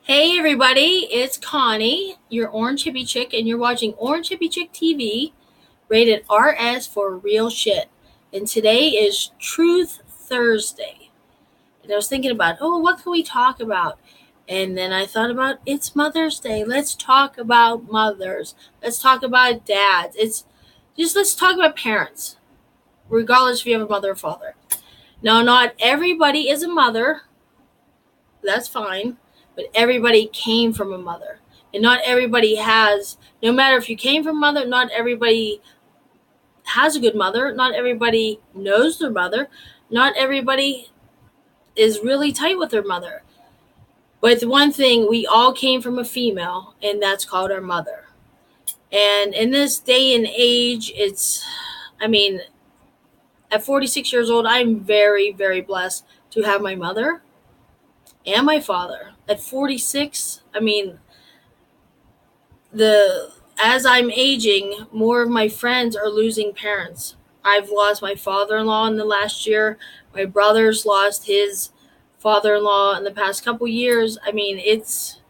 Hey everybody, it's Connie, your Orange Hippie Chick, and you're watching Orange Hippie Chick TV, rated RS for real shit. And today is Truth Thursday. And I was thinking about, what can we talk about? And then I thought about, it's Mother's Day. Let's talk about mothers. Let's talk about dads. Let's talk about parents, regardless if you have a mother or father. Now, not everybody is a mother. That's fine. But everybody came from a mother. And not everybody has, no matter if you came from a mother, not everybody has a good mother. Not everybody knows their mother. Not everybody is really tight with their mother. But the one thing, we all came from a female, and that's called our mother. And in this day and age, I mean, at 46 years old, I'm very, very blessed to have my mother and my father. At 46, the as I'm aging, more of my friends are losing parents. I've lost my father-in-law in the last year. My brother's lost his father-in-law in the past couple years. It's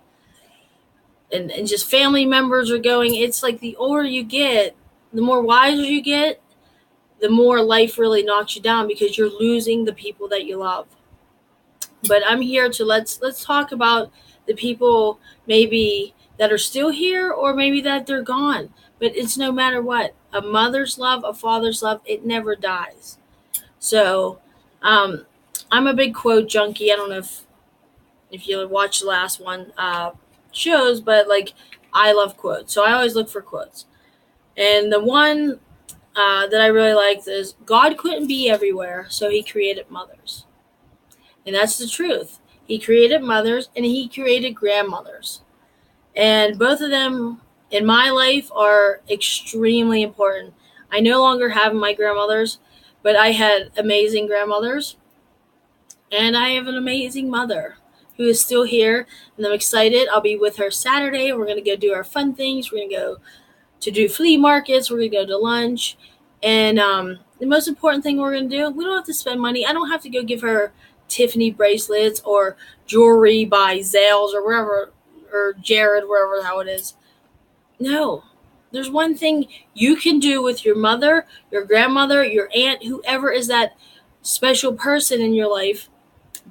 and just family members are going. It's like the older you get, the more wiser you get, the more life really knocks you down because you're losing the people that you love. But I'm here to let's talk about the people maybe that are still here or maybe that they're gone. But it's no matter what. A mother's love, a father's love, it never dies. So um, I'm a big quote junkie. I don't know if you watched the last one shows, but like I love quotes. So I always look for quotes. And the one that I really liked is God couldn't be everywhere, so he created mothers. And that's the truth. He created mothers and he created grandmothers. And both of them in my life are extremely important. I no longer have my grandmothers, but I had amazing grandmothers. And I have an amazing mother who is still here. And I'm excited. I'll be with her Saturday. We're going to go do our fun things. We're going to go to do flea markets. We're going to go to lunch. And the most important thing we're going to do, we don't have to spend money. I don't have to go give her Tiffany bracelets or jewelry by Zales or wherever, or Jared, wherever the hell it is. No. There's one thing you can do with your mother, your grandmother, your aunt, whoever is that special person in your life.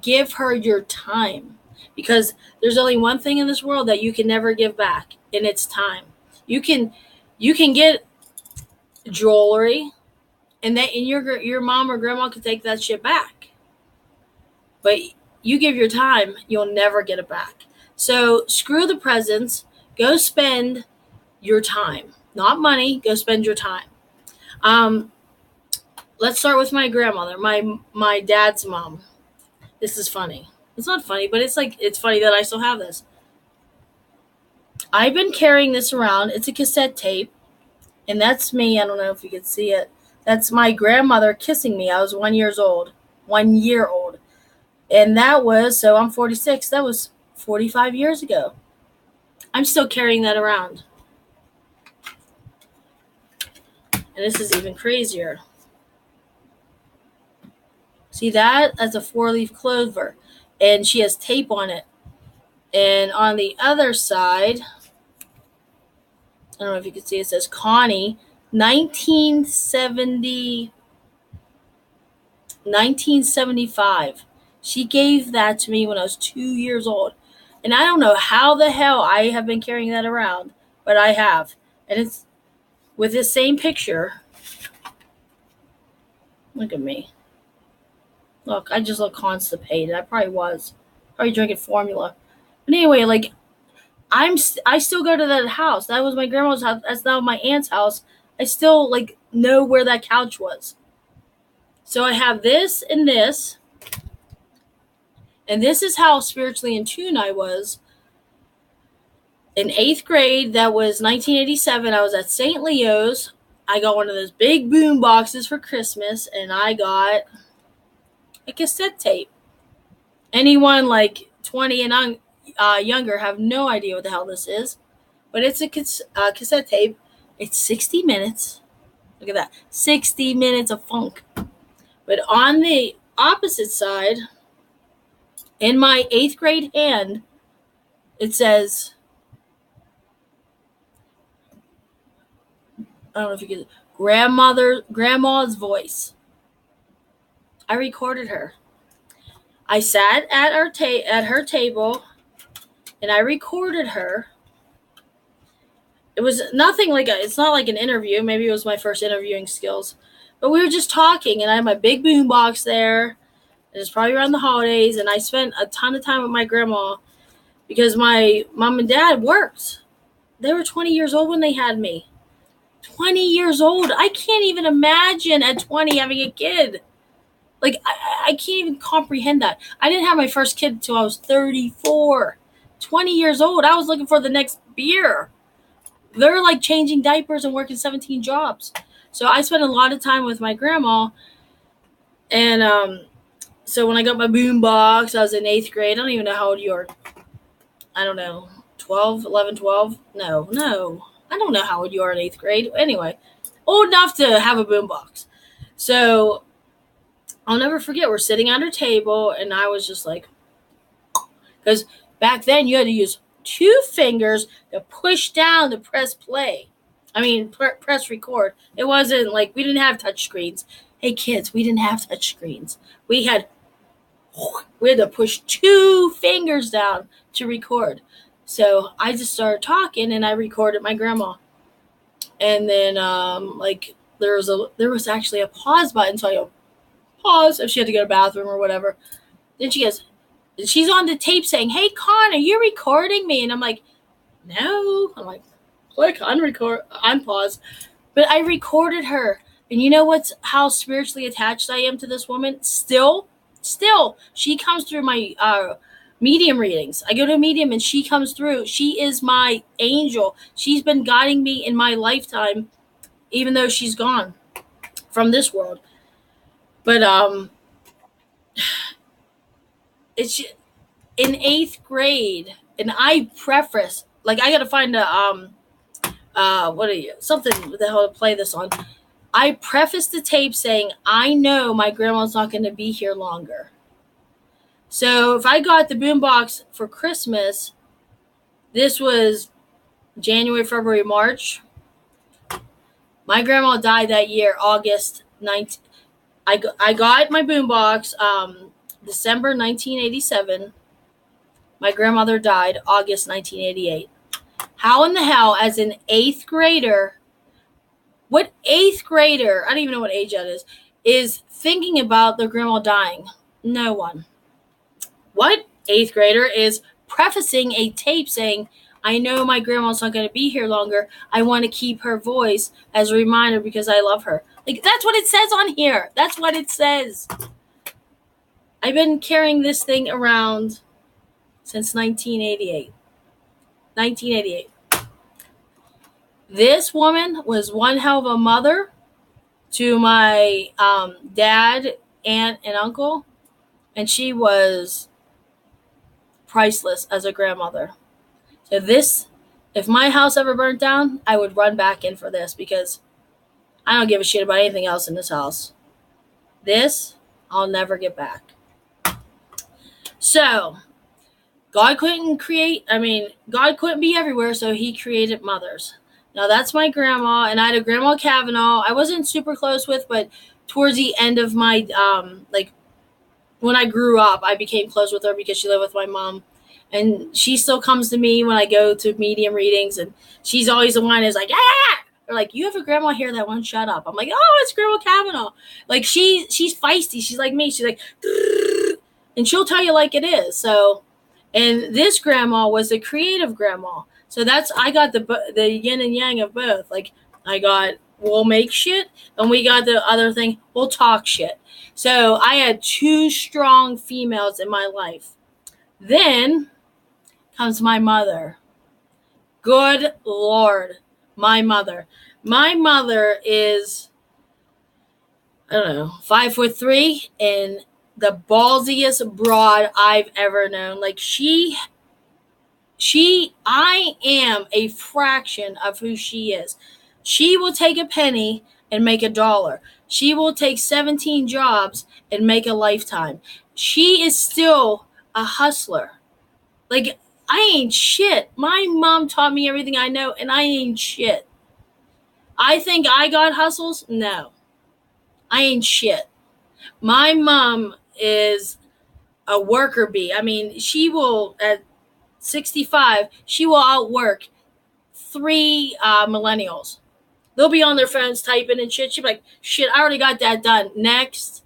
Give her your time. Because there's only one thing in this world that you can never give back, and it's time. You can get jewelry, and your mom or grandma can take that shit back. But you give your time, you'll never get it back. So screw the presents. Go spend your time. Not money. Go spend your time. Um, let's start with my grandmother, my dad's mom. This is funny. It's not funny, but it's funny that I still have this. I've been carrying this around. It's a cassette tape, and that's me. I don't know if you can see it. That's my grandmother kissing me. I was 1 year old. 1 year old. And so I'm 46. That was 45 years ago. I'm still carrying that around. And this is even crazier. See that? That's a 4-leaf clover. And she has tape on it. And on the other side, I don't know if you can see, it says Connie, 1975. She gave that to me when I was 2 years old. And I don't know how the hell I have been carrying that around, but I have. And it's with this same picture. Look at me. Look, I just look constipated. I probably was. Probably drinking formula. But anyway, like, I still go to that house. That was my grandma's house. That's now my aunt's house. I still, like, know where that couch was. So I have this. And this is how spiritually in tune I was. In 8th grade, that was 1987, I was at St. Leo's. I got one of those big boom boxes for Christmas, and I got a cassette tape. Anyone like 20 and younger have no idea what the hell this is, but it's a cassette tape. It's 60 minutes. Look at that. 60 minutes of funk. But on the opposite side, in my 8th grade hand, It says, I don't know if you can, grandma's voice. I recorded her. I sat at her table and I recorded her. It was nothing like it's not like an interview. Maybe it was my first interviewing skills. But we were just talking and I had my big boom box there. It was probably around the holidays and I spent a ton of time with my grandma because my mom and dad worked. They were 20 years old when they had me. 20 years old. I can't even imagine at 20 having a kid. Like, I can't even comprehend that. I didn't have my first kid until I was 34. 20 years old. I was looking for the next beer. They're like changing diapers and working 17 jobs. So I spent a lot of time with my grandma. And so when I got my boom box, I was in 8th grade. I don't even know how old you are. I don't know. 12, 11, 12? No. I don't know how old you are in 8th grade. Anyway, old enough to have a boom box. So I'll never forget, we're sitting at her table, and I was just like, because back then you had to use 2 fingers to push down to press play. I mean, press record. It wasn't like, we didn't have touch screens. Hey kids, we didn't have touch screens. We had to push 2 fingers down to record. So I just started talking, and I recorded my grandma. And then, there was actually a pause button, so I go, pause if she had to go to the bathroom or whatever. Then she goes, she's on the tape saying, "Hey, Con, are you recording me?" And I'm like, "No." I'm like, click unpause. But I recorded her. And you know how spiritually attached I am to this woman? Still, she comes through my medium readings. I go to a medium and she comes through. She is my angel. She's been guiding me in my lifetime, even though she's gone from this world. But it's in 8th grade, and I preface, like, I gotta find something the hell to play this on. I prefaced the tape saying, I know my grandma's not going to be here longer. So if I got the boombox for Christmas, this was January, February, March. My grandma died that year, August 19th. I got my boombox December 1987. My grandmother died August 1988. How in the hell, as an 8th grader, what 8th grader, I don't even know what age that is thinking about their grandma dying? No one. What 8th grader is prefacing a tape saying, I know my grandma's not going to be here longer. I want to keep her voice as a reminder because I love her. Like, that's what it says on here. That's what it says. I've been carrying this thing around since 1988. 1988. This woman was one hell of a mother to my dad, aunt, and uncle. And she was priceless as a grandmother. So if my house ever burnt down, I would run back in for this because I don't give a shit about anything else in this house. This, I'll never get back. So, God couldn't be everywhere, so he created mothers. Now, that's my grandma, and I had a Grandma Kavanaugh I wasn't super close with, but towards the end of my, when I grew up, I became close with her because she lived with my mom. And she still comes to me when I go to medium readings, and she's always the one who's like, yeah! They're like, you have a grandma here that won't shut up. I'm like, oh, it's Grandma Kavanaugh. Like, she's feisty. She's like me. She's like, and she'll tell you like it is. So, and this grandma was a creative grandma. So I got the yin and yang of both. Like, I got, we'll make shit, and we got the other thing, we'll talk shit. So I had 2 strong females in my life. Then comes my mother. Good Lord, my mother. My mother is, I don't know, 5'3" and the ballsiest broad I've ever known. Like, I am a fraction of who she is. She will take a penny and make $1. She will take 17 jobs and make a lifetime. She is still a hustler. Like, I ain't shit. My mom taught me everything I know, and I ain't shit. I think I got hustles? No. I ain't shit. My mom is a worker bee. I mean, she will, at 65, she will outwork three millennials. They'll be on their phones typing and shit. She'll be like, shit, I already got that done. Next.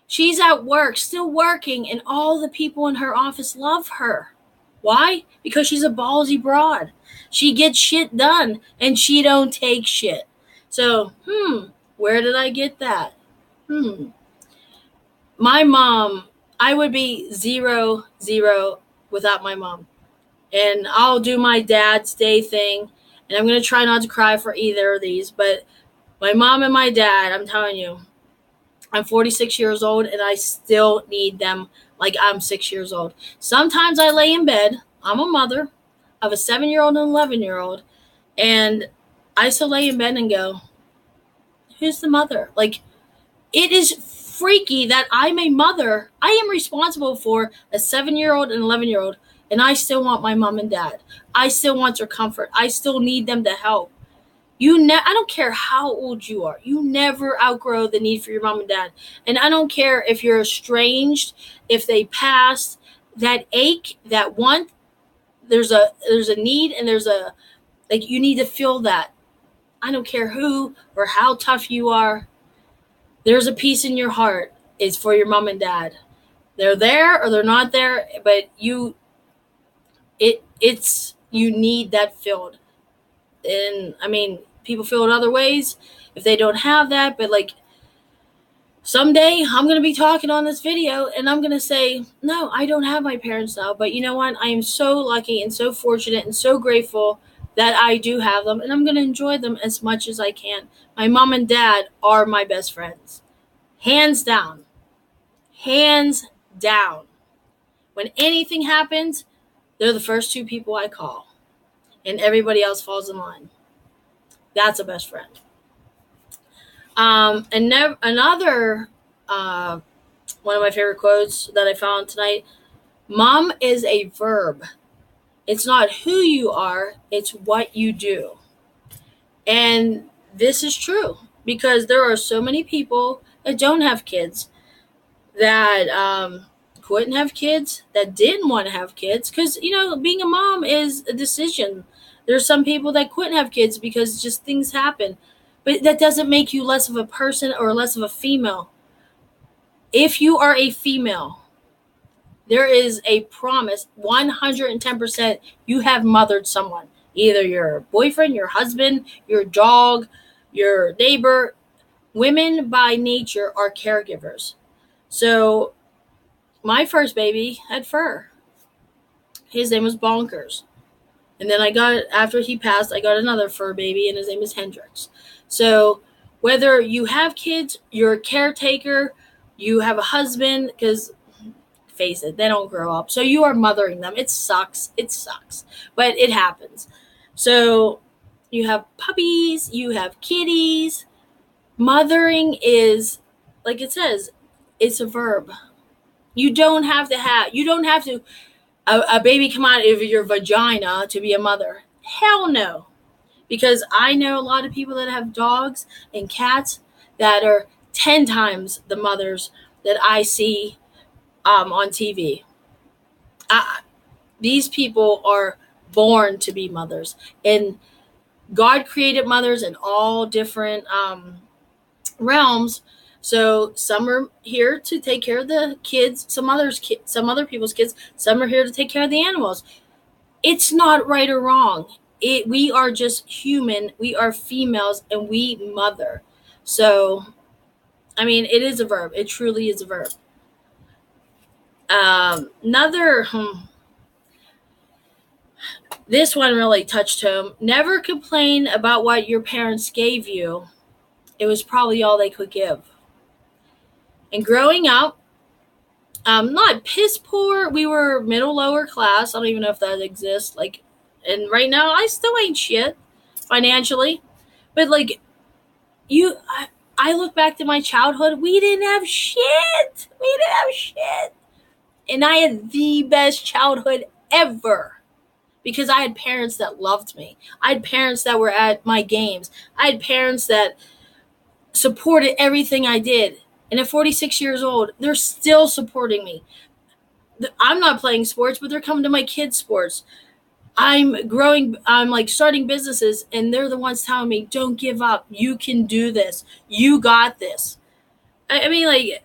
She's at work, still working, and all the people in her office love her. Why? Because she's a ballsy broad. She gets shit done, and she don't take shit. So, where did I get that? My mom, I would be 0, 0 without my mom. And I'll do my dad's day thing, and I'm going to try not to cry for either of these, but my mom and my dad, I'm telling you, I'm 46 years old and I still need them like I'm 6 years old. Sometimes I lay in bed. I'm a mother of a 7-year-old and an 11-year-old, and I still lay in bed and go, who's the mother? Like, it is freaky that I'm a mother. I am responsible for a 7-year-old and 11-year-old, and I still want my mom and dad. I still want their comfort. I still need them to help. I don't care how old you are. You never outgrow the need for your mom and dad. And I don't care if you're estranged, if they passed, that ache, that want, there's a need, and there's a, like, you need to feel that. I don't care who or how tough you are. There's a peace in your heart. It's for your mom and dad. They're there or they're not there, but you need that filled. And I mean, people feel it other ways if they don't have that, but like, someday I'm going to be talking on this video and I'm going to say, no, I don't have my parents now, but you know what? I am so lucky and so fortunate and so grateful that I do have them, and I'm going to enjoy them as much as I can. My mom and dad are my best friends. Hands down. Hands down. When anything happens, they're the first two people I call, and everybody else falls in line. That's a best friend. And another one of my favorite quotes that I found tonight: "Mom is a verb. It's not who you are; it's what you do." And this is true because there are so many people that don't have kids, that couldn't have kids, that didn't want to have kids, because being a mom is a decision. There's some people that couldn't have kids because just things happen, but that doesn't make you less of a person or less of a female. If you are a female, there is a promise, 110%, you have mothered someone, either your boyfriend, your husband, your dog, your neighbor. Women by nature are caregivers. So my first baby had fur. His name was Bonkers. And then after he passed, I got another fur baby, and his name is Hendrix. So whether you have kids, you're a caretaker, you have a husband, because face it, they don't grow up. So you are mothering them. It sucks. It sucks. But it happens. So you have puppies, you have kitties. Mothering is, like it says, it's a verb. You don't have to a baby come out of your vagina to be a mother. Hell no. Because I know a lot of people that have dogs and cats that are 10 times the mothers that I see on TV. These people are born to be mothers. And God created mothers in all different realms. So some are here to take care of the kids, some other people's kids. Some are here to take care of the animals. It's not right or wrong. We are just human. We are females, and we mother. So, I mean, it is a verb. It truly is a verb. This one really touched home. Never complain about what your parents gave you. It was probably all they could give. And growing up, not piss poor. We were middle lower class. I don't even know if that exists. And right now I still ain't shit financially, but I look back to my childhood. We didn't have shit. And I had the best childhood ever, because I had parents that loved me. I had parents that were at my games. I had parents that supported everything I did. And at 46 years old, they're still supporting me. I'm not playing sports, but they're coming to my kids' sports. I'm like starting businesses, and they're the ones telling me, don't give up. You can do this. You got this. I mean, like,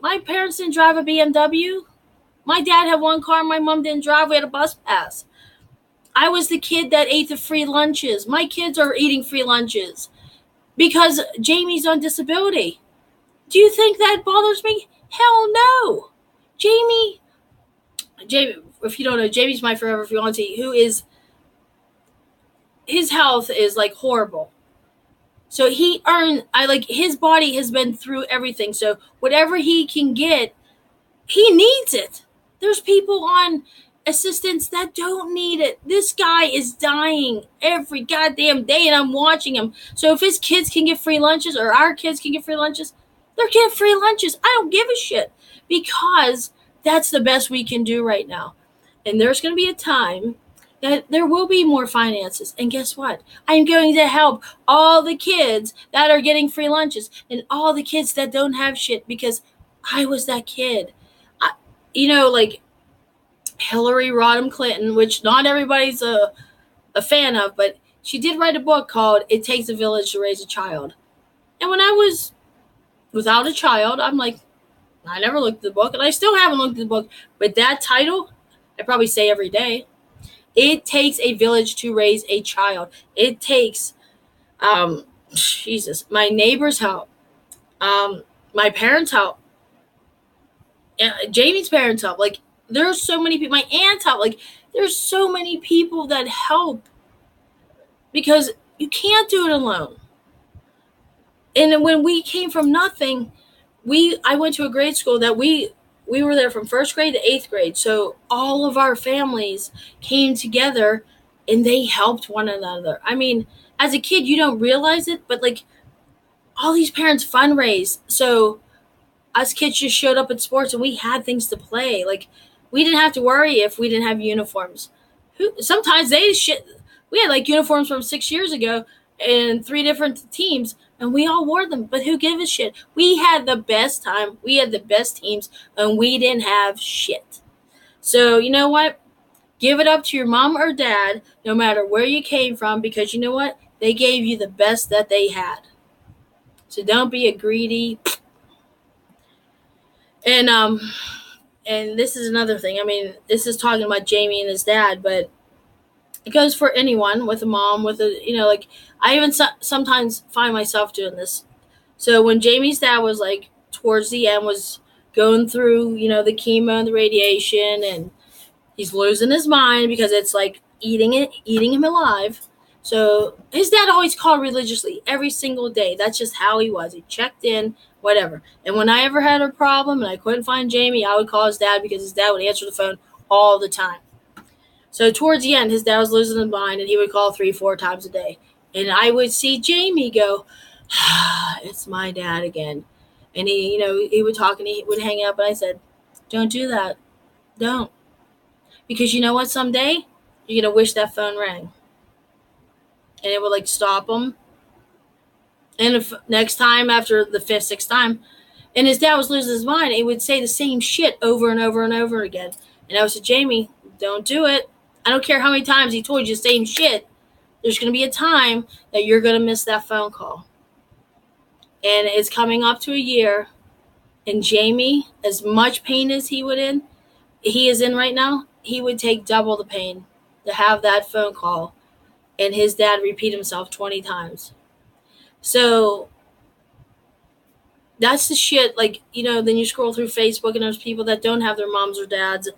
my parents didn't drive a BMW. My dad had one car, my mom didn't drive. We had a bus pass. I was the kid that ate the free lunches. My kids are eating free lunches because Jamie's on disability. Do you think that bothers me? Hell no. Jamie, if you don't know, Jamie's my forever fiance, who is, his health is like horrible. So his body has been through everything. So whatever he can get, he needs it. There's people on assistance that don't need it. This guy is dying every goddamn day, and I'm watching him. So if his kids can get free lunches, or our kids can get free lunches, they're getting free lunches. I don't give a shit, because that's the best we can do right now. And there's going to be a time that there will be more finances. And guess what? I'm going to help all the kids that are getting free lunches and all the kids that don't have shit, because I was that kid. Like Hillary Rodham Clinton, which not everybody's a fan of, but she did write a book called It Takes a Village to Raise a Child. And when I was without a child, I'm like, I never looked at the book, and I still haven't looked at the book. But that title, I probably say every day. It takes a village to raise a child. It takes, my neighbor's help, my parents' help, Jamie's parents help. Like, there's so many people. My aunt's help. Like, there's so many people that help, because you can't do it alone. And when we came from nothing, I went to a grade school that we were there from first grade to eighth grade. So all of our families came together, and they helped one another. I mean, as a kid, you don't realize it, but like, all these parents fundraise. So us kids just showed up at sports, and we had things to play. Like, we didn't have to worry if we didn't have uniforms. Sometimes we had like uniforms from 6 years ago and 3 different teams, and we all wore them. But who gives a shit? We had the best time. We had the best teams, and we didn't have shit. So you know what? Give it up to your mom or dad, no matter where you came from, because you know what? They gave you the best that they had. So don't be a greedy. And this is another thing. I mean, this is talking about Jamie and his dad, but it goes for anyone with a mom, like, I even sometimes find myself doing this. So when Jamie's dad was like towards the end, was going through, the chemo and the radiation, and he's losing his mind because it's like eating him alive. So his dad always called religiously every single day. That's just how he was. He checked in, whatever. And when I ever had a problem and I couldn't find Jamie, I would call his dad, because his dad would answer the phone all the time. So towards the end, his dad was losing his mind, and he would call 3-4 times a day. And I would see Jamie go, it's my dad again. And he would talk, and he would hang up, and I said, don't do that. Don't. Because you know what? Someday, you're going to wish that phone rang. And it would like stop him. And if next time, after the 5th, 6th time, and his dad was losing his mind, he would say the same shit over and over and over again. And I would say, Jamie, don't do it. I don't care how many times he told you the same shit. There's going to be a time that you're going to miss that phone call. And it's coming up to a year. And Jamie, as much pain as he is in right now, he would take double the pain to have that phone call, and his dad repeat himself 20 times. So that's the shit. Like, then you scroll through Facebook, and there's people that don't have their moms or dads,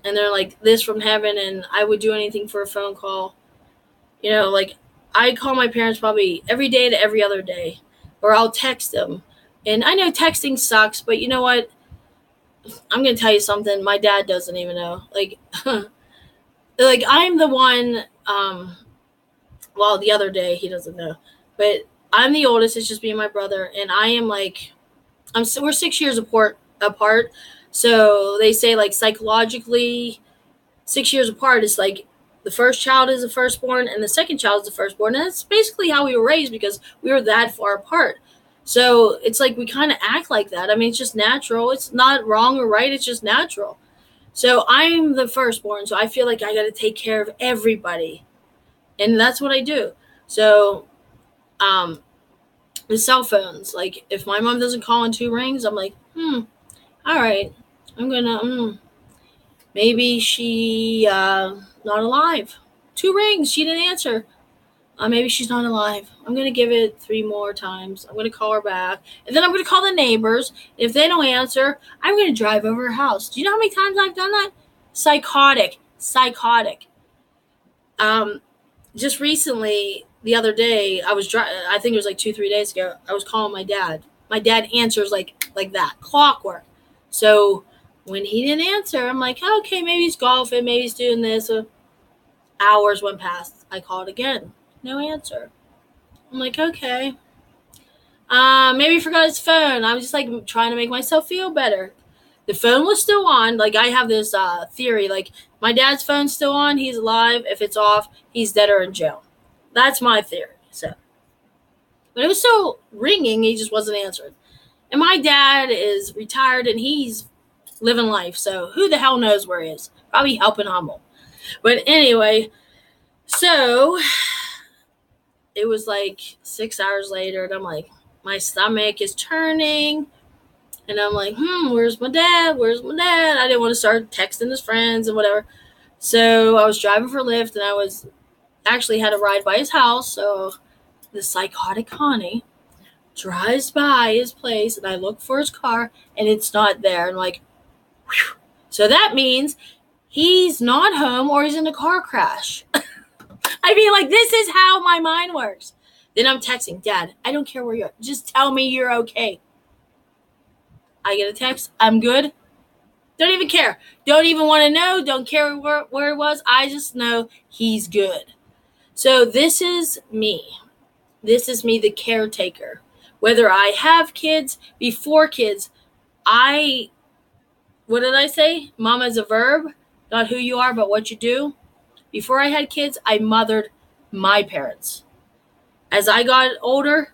and they're like, this from heaven, and I would do anything for a phone call. Like, I call my parents probably every day to every other day, or I'll text them. And I know texting sucks, but you know what? I'm going to tell you something my dad doesn't even know. Like, like, I'm the one, the other day, he doesn't know, but I'm the oldest. It's just me and my brother, and I am like, we're 6 years apart. So they say like psychologically 6 years apart is like the first child is the firstborn and the second child is the firstborn. And that's basically how we were raised because we were that far apart. So it's like we kind of act like that. I mean, it's just natural. It's not wrong or right. It's just natural. So I'm the firstborn. So I feel like I got to take care of everybody. And that's what I do. So, the cell phones, like if my mom doesn't call in 2 rings, I'm like, all right, I'm gonna, maybe she not alive. 2 rings, she didn't answer. Maybe she's not alive. I'm gonna give it 3 more times. I'm gonna call her back, and then I'm gonna call the neighbors. If they don't answer, I'm gonna drive over her house. Do you know how many times I've done that? Psychotic. Um, just recently, the other day, I was driving. I think it was like 2, 3 days ago. I was calling my dad. My dad answers like that, clockwork. So when he didn't answer, I'm like, okay, maybe he's golfing, maybe he's doing this. Hours went past. I called again, no answer. I'm like, okay, maybe he forgot his phone. I was just like trying to make myself feel better. The phone was still on. Like I have this theory, like my dad's phone's still on. He's alive. If it's off, he's dead or in jail. That's my theory. So, but it was still ringing. He just wasn't answering. And my dad is retired and he's living life. So who the hell knows where he is? Probably helping humble. But anyway, so it was like 6 hours later, and I'm like, my stomach is turning. And I'm like, where's my dad? Where's my dad? I didn't want to start texting his friends and whatever. So I was driving for Lyft, and I was actually had a ride by his house. So the psychotic Connie drives by his place, and I look for his car, and it's not there. And I'm like, whew. So that means he's not home or he's in a car crash. I mean, like, this is how my mind works. Then I'm texting, Dad, I don't care where you're at. Just tell me you're okay. I get a text, I'm good. Don't even care. Don't even want to know. Don't care where it was. I just know he's good. So this is me. This is me, the caretaker. Whether I have kids, before kids, what did I say? Mama is a verb, not who you are, but what you do. Before I had kids, I mothered my parents. As I got older,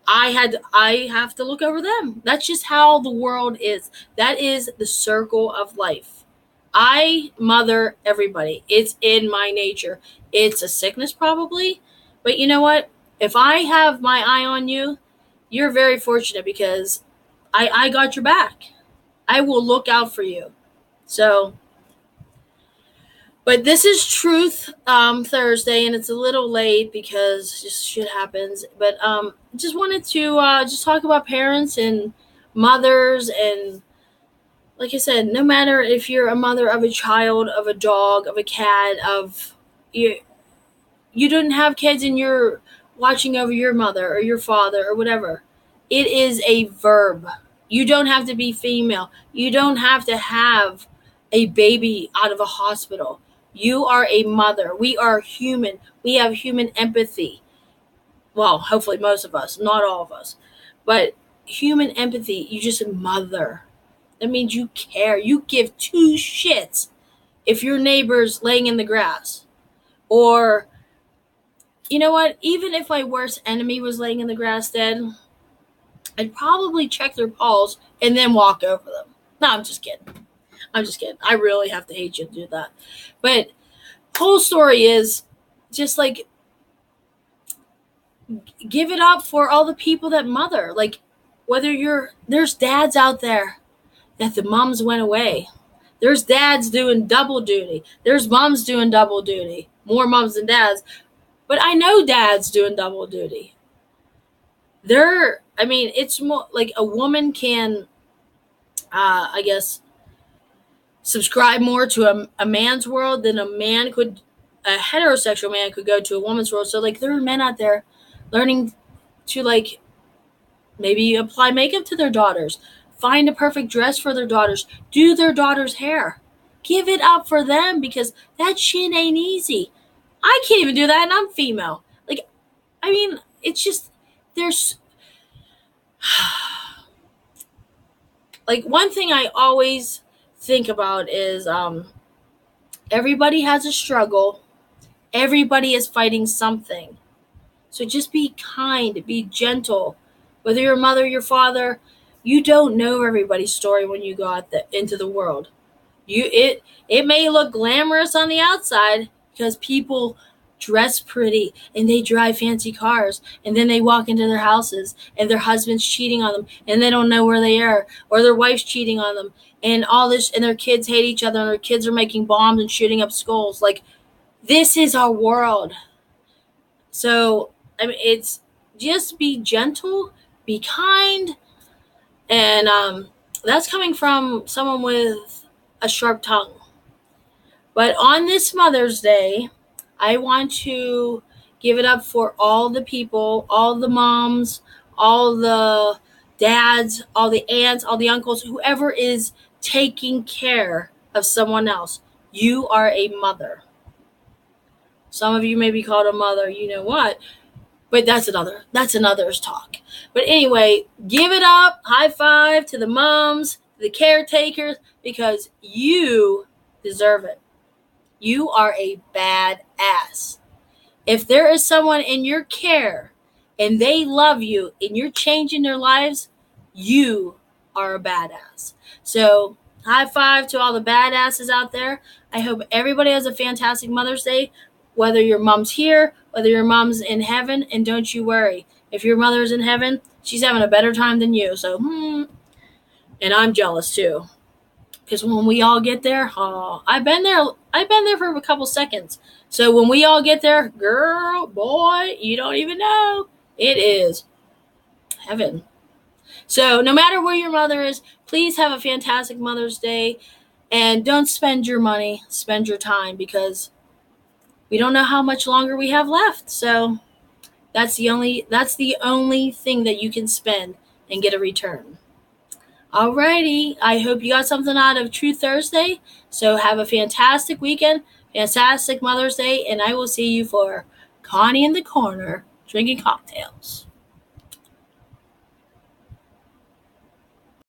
I have to look over them. That's just how the world is. That is the circle of life. I mother everybody. It's in my nature. It's a sickness probably, but you know what? If I have my eye on you, you're very fortunate because I got your back. I will look out for you. So, but this is Truth Thursday, and it's a little late because just shit happens. But just wanted to just talk about parents and mothers, and like I said, no matter if you're a mother of a child, of a dog, of a cat, of you didn't have kids and you're watching over your mother or your father or whatever. It is a verb. You don't have to be female. You don't have to have a baby out of a hospital. You are a mother. We are human. We have human empathy. Well, hopefully most of us, not all of us. But human empathy, you just mother. That means you care. You give 2 shits if your neighbor's laying in the grass. Or, you know what? Even if my worst enemy was laying in the grass dead, I'd probably check their paws and then walk over them. No, I'm just kidding. I really have to hate you to do that. But whole story is just like give it up for all the people that mother. Like there's dads out there that the moms went away. There's dads doing double duty. There's moms doing double duty. More moms than dads. But I know dads doing double duty. It's more like a woman can, I guess, subscribe more to a man's world than a heterosexual man could go to a woman's world. So, like, there are men out there learning to, like, maybe apply makeup to their daughters, find a perfect dress for their daughters, do their daughter's hair. Give it up for them because that shit ain't easy. I can't even do that and I'm female. Like, I mean, it's just, there's, like one thing I always think about is everybody has a struggle. Everybody is fighting something. So just be kind, be gentle. Whether your mother, your father, you don't know everybody's story when you go out into the world. It may look glamorous on the outside because people dress pretty and they drive fancy cars, and then they walk into their houses and their husband's cheating on them and they don't know where they are, or their wife's cheating on them, and all this, and their kids hate each other and their kids are making bombs and shooting up schools. Like, this is our world. So I mean, it's just be gentle, be kind, and that's coming from someone with a sharp tongue. But on this Mother's Day, I want to give it up for all the people, all the moms, all the dads, all the aunts, all the uncles, whoever is taking care of someone else. You are a mother. Some of you may be called a mother, you know what? But that's another's talk. But anyway, give it up, high five to the moms, the caretakers, because you deserve it. You are a badass. If there is someone in your care and they love you and you're changing their lives, you are a badass. So, high five to all the badasses out there. I hope everybody has a fantastic Mother's Day, whether your mom's here, whether your mom's in heaven, and don't you worry. If your mother's in heaven, she's having a better time than you. So, and I'm jealous too. Because when we all get there, I've been there for a couple seconds. So when we all get there, girl, boy, you don't even know. It is heaven. So no matter where your mother is, please have a fantastic Mother's Day. And don't spend your money, spend your time, because we don't know how much longer we have left. So that's the only thing that you can spend and get a return. Alrighty, I hope you got something out of True Thursday. So have a fantastic weekend, fantastic Mother's Day, and I will see you for Connie in the Corner drinking cocktails.